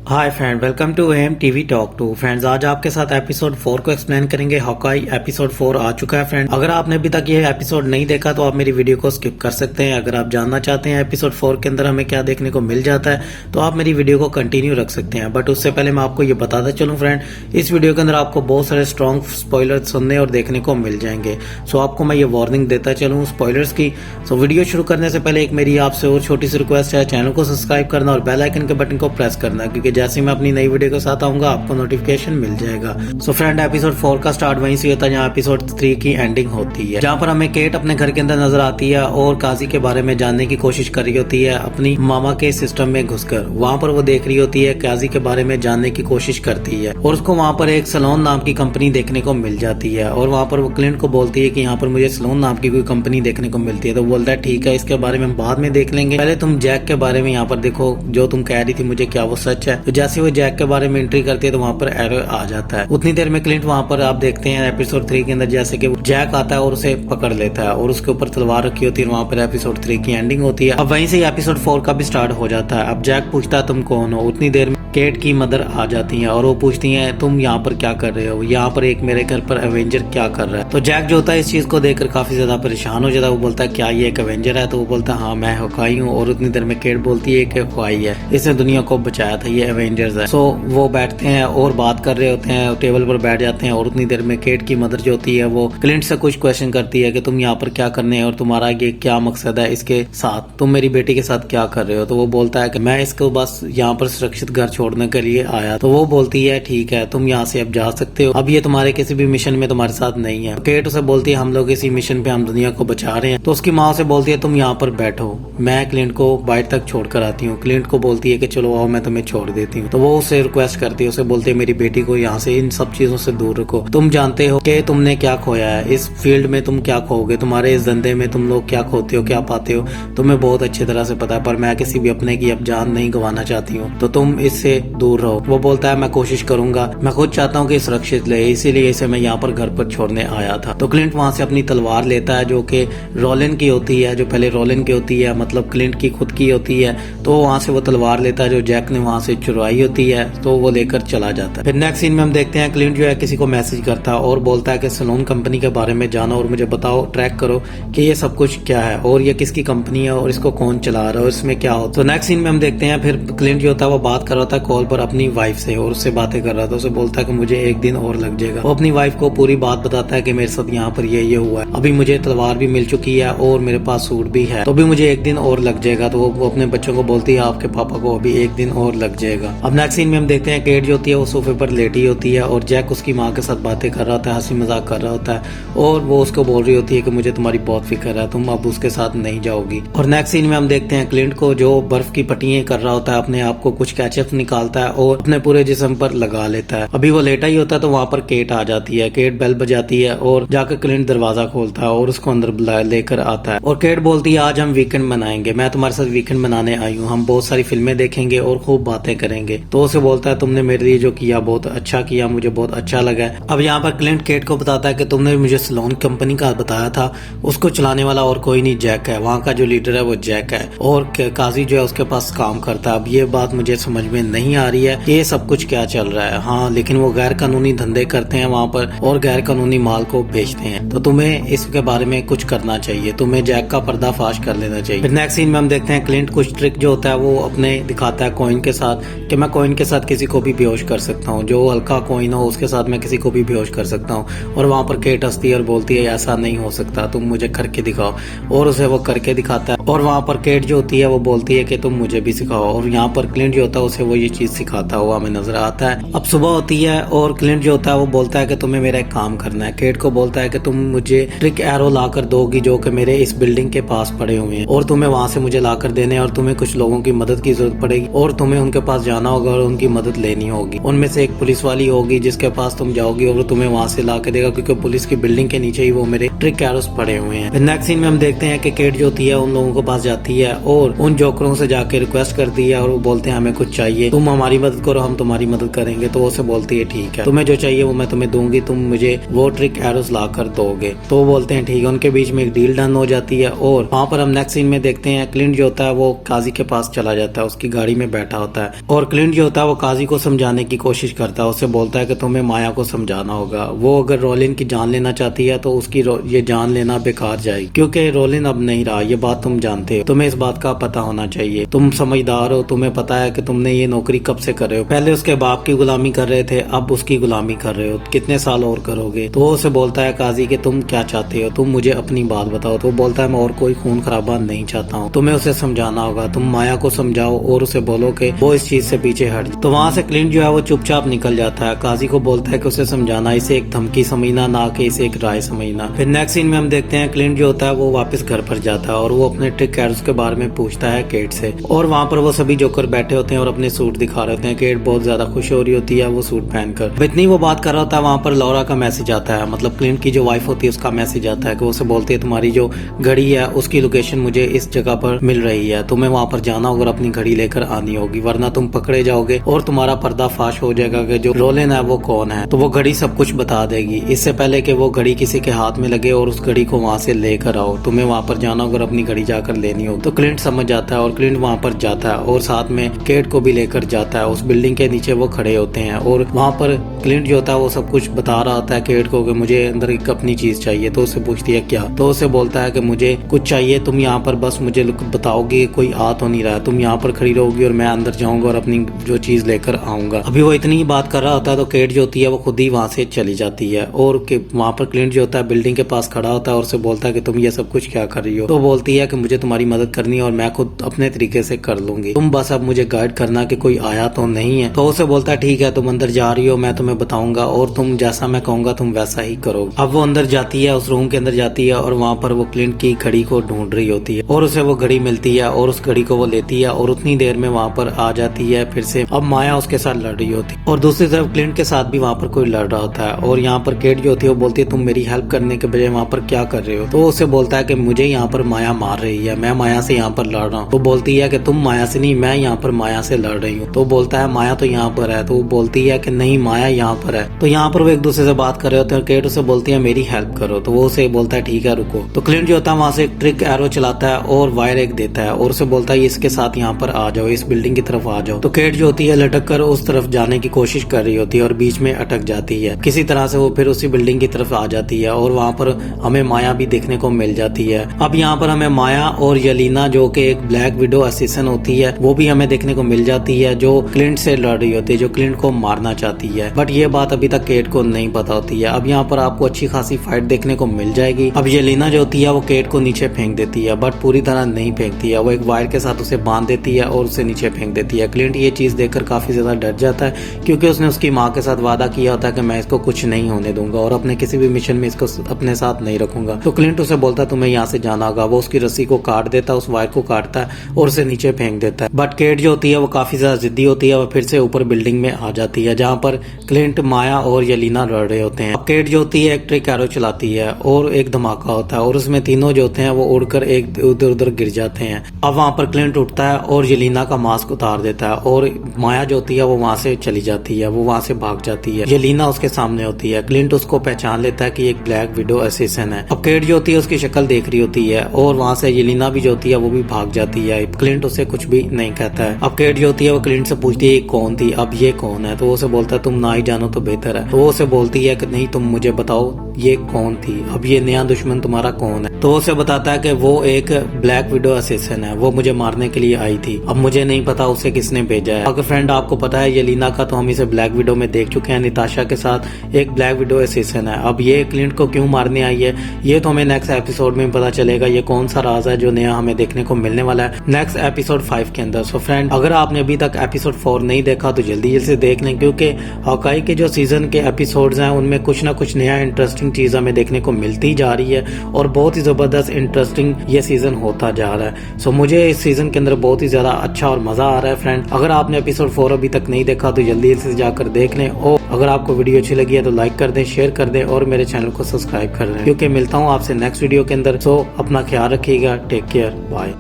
Hi friend, welcome to M TV talk two. Friends, आज आपके साथ एपिसोड 4 को एक्सप्लेन करेंगे। हॉकाई एपिसोड 4 आ चुका है। फ्रेंड, अगर आपने अभी तक ये एपिसोड नहीं देखा तो आप मेरी वीडियो को स्किप कर सकते हैं। अगर आप जानना चाहते हैं एपिसोड 4 के अंदर हमें क्या देखने को मिल जाता है तो आप मेरी वीडियो को कंटिन्यू रख सकते हैं। बट उससे पहले मैं आपको ये बताता चलूँ फ्रेंड, इस वीडियो के अंदर आपको बहुत सारे स्ट्रॉन्ग स्पॉयलर सुनने और देखने को मिल जाएंगे। सो आपको मैं ये वार्निंग देता चलूँ स्पॉयलर्स की। सो वीडियो शुरू करने से पहले एक मेरी आपसे और छोटी सी रिक्वेस्ट है, चैनल को सब्सक्राइब करना और बेल आइकन के बटन को प्रेस करना, क्योंकि जैसे मैं अपनी नई वीडियो के साथ आऊंगा आपको नोटिफिकेशन मिल जाएगा। सो फ्रेंड, एपिसोड 4 का स्टार्ट वहीं से होता है जहाँ एपिसोड 3 की एंडिंग होती है, जहाँ पर हमें केट अपने घर के अंदर नजर आती है और काजी के बारे में जानने की कोशिश कर रही होती है अपनी मामा के सिस्टम में घुसकर। वहाँ पर वो देख रही होती है, काजी के बारे में जानने की कोशिश करती है और उसको वहाँ पर एक सलोन नाम की कंपनी देखने को मिल जाती है। और वहाँ पर वो क्लिंट को बोलती है कि यहाँ पर मुझे सलोन नाम की कोई कंपनी देखने को मिलती है। तो बोलता है ठीक है, इसके बारे में हम बाद में देख लेंगे, पहले तुम जैक के बारे में यहाँ पर देखो, जो तुम कह रही थी मुझे क्या वो सच है। तो जैसे वो जैक के बारे में एंट्री करती है तो वहाँ पर एरर आ जाता है। उतनी देर में क्लिंट वहाँ पर आप देखते हैं एपिसोड 3 के अंदर जैसे कि जैक आता है और उसे पकड़ लेता है और उसके ऊपर तलवार रखी होती है। वहाँ पर एपिसोड 3 की एंडिंग होती है। अब वहीं से एपिसोड 4 का भी स्टार्ट हो जाता है। अब जैक पूछता है तुम कौन हो। उतनी देर में केट की मदर आ जाती हैं और वो पूछती हैं तुम यहाँ पर क्या कर रहे हो, यहाँ पर एक मेरे घर पर एवेंजर क्या कर रहा है। तो जैक जो होता है इस चीज को देखकर काफी ज्यादा परेशान हो जाता है। वो बोलता है क्या ये एक एवेंजर है। तो वो बोलता है हाँ मैं हॉकाई हूँ। और उतनी देर में केट बोलती है कि हॉकाई है, इसने दुनिया को बचाया था, ये एवेंजर्स है। सो वो बैठते हैं और बात कर रहे होते हैं, टेबल पर बैठ जाते हैं। और उतनी देर में केट की मदर जो होती है वो क्लिंट से कुछ क्वेश्चन करती है कि तुम यहाँ पर क्या करने और तुम्हारा ये क्या मकसद है इसके साथ, तुम मेरी बेटी के साथ क्या कर रहे हो। तो वो बोलता है कि मैं इसको बस यहाँ पर सुरक्षित घर छोड़ने के लिए आया। तो वो बोलती है ठीक है, तुम यहाँ से अब जा सकते हो, अब ये तुम्हारे किसी भी मिशन में तुम्हारे साथ नहीं है। केट उसे बोलती है हम लोग इसी मिशन पे हम दुनिया को बचा रहे हैं। तो उसकी माँ से बोलती है तुम यहाँ पर बैठो, मैं क्लिंट को बाइट तक छोड़ कर आती हूँ। क्लिंट को बोलती है कि चलो आओ मैं तुम्हें छोड़ देती हूँ। तो वो उसे रिक्वेस्ट करती है, उसे बोलती है मेरी बेटी को यहाँ से इन सब चीजों से दूर रखो। तुम जानते हो कि तुमने क्या खोया है, इस फील्ड में तुम क्या खोगे, तुम्हारे इस धंधे में तुम लोग क्या खोते हो क्या पाते हो तुम्हें बहुत अच्छी तरह से पता है। पर मैं किसी भी अपने की अब जान नहीं गंवाना चाहती हूँ, तो तुम इससे दूर रहो। वो बोलता है मैं कोशिश करूंगा, मैं खुद चाहता हूँ कि सुरक्षित ले, इसीलिए इसे मैं यहाँ पर घर पर छोड़ने आया था। तो क्लिंट वहां से अपनी तलवार लेता है जो कि रोलिन की होती है, जो पहले रोलिन की होती है, मतलब क्लिंट की खुद की होती है। तो वहां से वो तलवार लेता है जो जैक ने वहां से चुराई होती है, तो वो लेकर चला जाता है। फिर नेक्स्ट सीन में हम देखते हैं क्लिंट जो है किसी को मैसेज करता है और बोलता है कि सलोन कंपनी के बारे में जानो और मुझे बताओ, ट्रैक करो कि ये सब कुछ क्या है और ये किसकी कंपनी है और इसको कौन चला रहा है और इसमें क्या हो। तो नेक्स्ट सीन में हम देखते हैं फिर क्लिंट जो होता है वो बात कर रहा था कॉल पर अपनी वाइफ से और उससे बातें कर रहा था। उसे बोलता है कि मुझे एक दिन और लग जाएगा। वो अपनी वाइफ को पूरी बात बताता है कि मेरे साथ यहाँ पर ये हुआ है, अभी मुझे तलवार भी मिल चुकी है और मेरे पास सूट भी है, तो भी मुझे एक दिन और लग जाएगा। तो वो अपने बच्चों को बोलती है आपके पापा को अभी एक दिन और लग जाएगा। अब नेक्स्ट सीन में हम देखते हैं केट जो होती है वो सोफे पर लेटी होती है और जैक उसकी माँ के साथ बातें कर रहा होता है, हंसी मजाक कर रहा होता है और वो उसको बोल रही होती है कि मुझे तुम्हारी बहुत फिक्र है, तुम अब उसके साथ नहीं जाओगी। और नेक्स्ट सीन में हम देखते हैं क्लिंट को जो बर्फ की पट्टियां कर रहा होता है, अपने आप को कुछ कैचअप निकालता है और अपने पूरे जिस्म पर लगा लेता है। अभी वो लेटा ही होता है तो वहाँ पर केट आ जाती है। केट बेल बजाती है और जाकर क्लिंट दरवाजा खोलता है और उसको अंदर लेकर आता है और केट बोलती है आज हम वीकेंड मनाएंगे, मैं तुम्हारे साथ वीकेंड मनाने आई हूँ, हम बहुत सारी फिल्में देखेंगे और खूब बातें करेंगे। तो उसे बोलता है तुमने मेरे लिए जो किया बहुत अच्छा किया, मुझे बहुत अच्छा लगा। अब यहाँ पर क्लिंट केट को बताता है कि तुमने मुझे सलोन कंपनी का बताया था, उसको चलाने वाला और कोई नहीं जैक है, वहाँ का जो लीडर है वो जैक है और काजी जो है उसके पास काम करता है। अब ये बात मुझे समझ में नहीं आ रही है ये सब कुछ क्या चल रहा है। हाँ, लेकिन वो गैर कानूनी धंधे करते हैं वहाँ पर और गैर कानूनी माल को बेचते हैं, तो तुम्हें इसके बारे में कुछ करना चाहिए, तुम्हें जैक का पर्दाफाश कर लेना चाहिए। फिर नेक्स्ट सीन में हम देखते हैं क्लिंट कुछ ट्रिक जो होता है वो अपने दिखाता है कॉइन के साथ कि मैं कॉइन के साथ किसी को भी बेहोश कर सकता हूँ, जो हल्का कॉइन हो उसके साथ मैं किसी को भी बेहोश कर सकता हूँ। और वहाँ पर केट हंसती है और बोलती है ऐसा नहीं हो सकता, तुम मुझे करके दिखाओ। और उसे वो करके दिखाता है और वहाँ पर केट जो होती है वो बोलती है कि तुम मुझे भी सिखाओ। और यहाँ पर क्लिंट जो होता है उसे वो ये चीज सिखाता हुआ हमें नजर आता है। अब सुबह होती है और क्लिंट जो होता है वो बोलता है कि तुम्हें मेरा एक काम करना है। केट को बोलता है कि तुम मुझे ट्रिक एरो ला कर दोगी जो कि मेरे इस बिल्डिंग के पास पड़े हुए हैं और तुम्हें वहां से मुझे ला कर देने और तुम्हें कुछ लोगों की मदद की जरूरत पड़ेगी और तुम्हें उनके पास जाना होगा और उनकी मदद लेनी होगी। उनमें से एक पुलिस वाली होगी जिसके पास तुम जाओगी और वो तुम्हें वहां से ला के देगा, क्योंकि पुलिस की बिल्डिंग के नीचे ही वो मेरे ट्रिक एरोस पड़े हुए हैं। नेक्स्ट सीन में हम देखते हैं कि केट जो होती है उन लोगों के पास जाती है और उन जोकरों से जाके रिक्वेस्ट करती है और वो बोलते हैं हमें कुछ चाहिए, तुम हमारी मदद करो हम तुम्हारी मदद करेंगे। तो उसे बोलती है ठीक है, तुम्हें जो चाहिए वो मैं तुम्हें दूंगी, तुम मुझे वो ट्रिक एरोस ला कर दोगे। तो वो बोलते हैं ठीक है। उनके बीच में एक डील डन हो जाती है और वहाँ पर हम नेक्स्ट सीन में देखते हैं क्लिंट जो होता है वो काजी के पास चला जाता है, उसकी गाड़ी में बैठा होता है और क्लिंट जो होता है वो काजी को समझाने की कोशिश करता है, उससे बोलता है कि तुम्हें माया को समझाना होगा। वो अगर रोलिन की जान लेना चाहती है तो उसकी ये जान लेना बेकार जाएगी, क्योंकि रोलिन अब नहीं रहा, ये बात तुम जानते हो। तुम्हें इस बात का पता होना चाहिए, तुम समझदार हो, तुम्हें पता है कि तुमने ये नौकरी कब से कर रहे हो। पहले उसके बाप की गुलामी कर रहे थे, अब उसकी गुलामी कर रहे हो, कितने साल और करोगे। तो वो उसे बोलता है काजी कि तुम क्या चाहते हो, तुम मुझे अपनी बात बताओ। तो वो बोलता है मैं और कोई खून खराबा नहीं चाहता हूँ, तुम्हें उसे समझाना होगा, तुम माया को समझाओ और उसे बोलो कि वो इस चीज से पीछे हट। तो वहाँ से क्लिंट जो है वो चुपचाप निकल जाता है। काजी को बोलता है कि उसे समझाना, इसे एक धमकी समझना, ना कि इसे एक राय समझना। फिर नेक्स्ट सीन में हम देखते हैं क्लिंट जो होता है वो वापस घर पर जाता है और वो अपने ट्रिक एरोस के बारे में पूछता है केट से। और वहाँ पर वो सभी जोकर बैठे होते हैं और अपने सूट दिखा रहे होते हैं। केट बहुत ज्यादा खुश हो रही होती है वो सूट पहनकर। इतनी वो बात कर रहा होता है, वहाँ पर लौरा का मैसेज आता है, मतलब क्लिंट की जो वाइफ होती है उसका मैसेज आता है कि वो उसे बोलती है तुम्हारी जो घड़ी है उसकी लोकेशन मुझे इस जगह पर मिल रही है, तुम्हें वहाँ पर जाना होगा और अपनी घड़ी लेकर आनी होगी, वरना तुम पकड़े जाओगे और तुम्हारा पर्दाफाश हो जाएगा कि जो रोलिन है वो कौन है। तो वो घड़ी सब कुछ बता देगी, इससे पहले कि वो घड़ी किसी के हाथ में लगे और उस घड़ी को वहाँ से लेकर आओ, तुम्हें वहाँ पर जाना होगा और अपनी घड़ी जाकर लेनी हो। तो क्लिंट समझ जाता है और क्लिंट वहाँ पर जाता है और साथ में केट को भी लेकर जाता है। उस बिल्डिंग के नीचे वो खड़े होते हैं और वहाँ पर क्लिंट जो होता है वो सब कुछ बता रहा होता है केट को कि मुझे अंदर एक अपनी चीज चाहिए। तो उसे पूछती है क्या, तो उसे बोलता है कि मुझे कुछ चाहिए, तुम यहाँ पर बस मुझे बताओगे, कोई आ तो नहीं रहा, तुम यहाँ पर खड़ी रहोगी और मैं अंदर जाऊंगा और अपनी जो चीज लेकर आऊंगा। अभी वो इतनी ही बात कर रहा होता है तो केट जो होती है वो खुद ही वहाँ से चली जाती है और वहाँ पर क्लिंट जो होता है बिल्डिंग के पास खड़ा होता है और उसे बोलता है कि तुम ये सब कुछ क्या कर रही हो। तो बोलती है कि मुझे तुम्हारी मदद करनी है और मैं खुद अपने तरीके से कर लूंगी, तुम बस अब मुझे गाइड करना कि कोई आया तो नहीं है। तो उसे बोलता है ठीक है, तुम अंदर जा रही हो, मैं तुम्हें बताऊंगा और तुम जैसा मैं कहूंगा तुम वैसा ही करो। अब वो अंदर जाती है, उस रूम के अंदर जाती है और वहाँ पर वो क्लिंट की घड़ी को ढूंढ रही होती है और उसे वो घड़ी मिलती है और उस घड़ी को वो लेती है और उतनी देर में वहाँ पर आ जाती है फिर से। अब माया उसके साथ लड़ रही होती है और दूसरी तरफ क्लिंट के साथ भी वहाँ पर कोई लड़ रहा होता है और यहाँ पर केट जो होती है वो बोलती है तुम मेरी हेल्प करने के बजाय वहाँ पर क्या कर रहे हो। तो उसे बोलता है कि मुझे यहाँ पर माया मार रही है, मैं माया से यहाँ पर लड़ रहा हूँ। तो बोलती है कि तुम माया से नहीं, मैं यहाँ पर माया से लड़ रही हूँ। तो बोलता है माया तो यहाँ पर है। तो वो बोलती है कि नहीं माया यहाँ पर है। तो यहाँ पर वो एक दूसरे से बात कर रहे होते हैं और केट उसे बोलती है मेरी हेल्प करो। तो वो उसे बोलता है ठीक है रुको। तो क्लिंट जो होता है वहाँ से एक ट्रिक एरो चलाता है और वायर एक देता है और उसे बोलता है इसके साथ यहाँ पर आ जाओ, इस बिल्डिंग की तरफ आ जाओ। तो केट जो होती है लटक कर उस तरफ जाने की कोशिश कर रही होती है और बीच में अटक जाती है। किसी तरह से वो फिर उसी बिल्डिंग की तरफ आ जाती है और वहाँ पर हमें माया भी देखने को मिल जाती है। अब यहाँ पर हमें माया और येलेना जो कि एक ब्लैक विडो असिस्टेंट होती है वो भी हमें देखने को मिल जाती है, जो क्लिंट से लड़ रही होती है, जो क्लिंट को मारना चाहती है। बट ये बात अभी तक केट को नहीं पता होती है। अब यहाँ पर आपको अच्छी खासी फाइट देखने को मिल जाएगी। अब येलेना जो होती है वो केट को नीचे फेंक देती है, बट पूरी तरह नहीं फेंकती है, वो एक वायर के साथ उसे बांध देती है और उसे नीचे फेंक देती है। क्लिंट ये चीज देखकर काफी ज्यादा डर जाता है क्योंकि उसने उसकी माँ के साथ वादा किया होता है कि मैं इसको कुछ नहीं होने दूंगा और अपने किसी भी मिशन में इसको अपने साथ नहीं रखूंगा। तो क्लिंट उसे बोलता है तुम्हें यहाँ से जाना होगा। वो उसकी रस्सी को काट देता है, उस वायर को काटता है और उसे नीचे फेंक देता है। बट केट जो होती है वो काफी ज्यादा जिद्दी होती है, वो फिर से ऊपर बिल्डिंग में आ जाती है जहाँ पर क्लिंट, माया और येलेना लड़ रहे होते हैं। अब केट जो होती है एक ट्रिक एरो चलाती है और एक धमाका होता है और उसमें तीनों जो होते हैं वो उड़कर एक इधर उधर गिर जाते हैं। अब वहाँ पर क्लिंट उठता है और येलेना का मास्क उतार देता है और माया जो होती है वो वहाँ से चली जाती है, वो वहाँ से भाग जाती है। येलेना उसके सामने होती है। क्लिंट उसको पहचान लेता है कि एक ब्लैक विडो असिस्टेंट है। अब केट जो होती है उसकी शक्ल देख रही होती है और वहाँ से येलेना भी जो होती है वो भी भाग जाती है। क्लिंट उसे कुछ भी नहीं कहता है। अब केट जो होती है वो क्लिंट से पूछती है कौन थी, अब ये कौन है। तो वो उसे बोलता है तुम ना ही जानो तो बेहतर है। तो वो उसे बोलती है कि नहीं तुम मुझे बताओ ये कौन थी, अब ये नया दुश्मन तुम्हारा कौन है। तो उसे बताता है कि वो एक ब्लैक विडो असिस्टेंट है, वो मुझे मारने के लिए आई थी। अब मुझे नहीं पता उसे किसने भेजा है। अगर फ्रेंड आपको पता है येलेना का, तो हम इसे ब्लैक विडो में देख चुके हैं, निताशा के साथ एक ब्लैक विडो असिस्टेंट है। अब ये क्लिंट को क्यों मारने आई है ये तो हमें नेक्स्ट एपिसोड में पता चलेगा। ये कौन सा राज है जो नया हमें देखने को मिलने वाला है नेक्स्ट एपिसोड 5 के अंदर। सो फ्रेंड अगर आपने अभी तक एपिसोड 4 नहीं देखा तो जल्दी से देख लें, क्योंकि हॉकाई के जो सीजन के एपिसोड्स हैं उनमें कुछ ना कुछ नया इंटरेस्टिंग चीज हमें देखने को मिलती जा रही है और बहुत ही जबरदस्त इंटरेस्टिंग ये सीजन होता जा रहा है। सो मुझे इस सीजन के अंदर बहुत ही ज्यादा अच्छा और मजा आ रहा है। फ्रेंड अगर आपने एपिसोड 4 अभी तक नहीं देखा तो जल्दी से जाकर देख लें और अगर आपको वीडियो अच्छी लगी है तो लाइक कर दें, शेयर कर दें और मेरे चैनल को सब्सक्राइब कर दें, क्योंकि मिलता हूँ आपसे नेक्स्ट वीडियो के अंदर। सो अपना ख्याल रखिएगा, टेक केयर, बाय।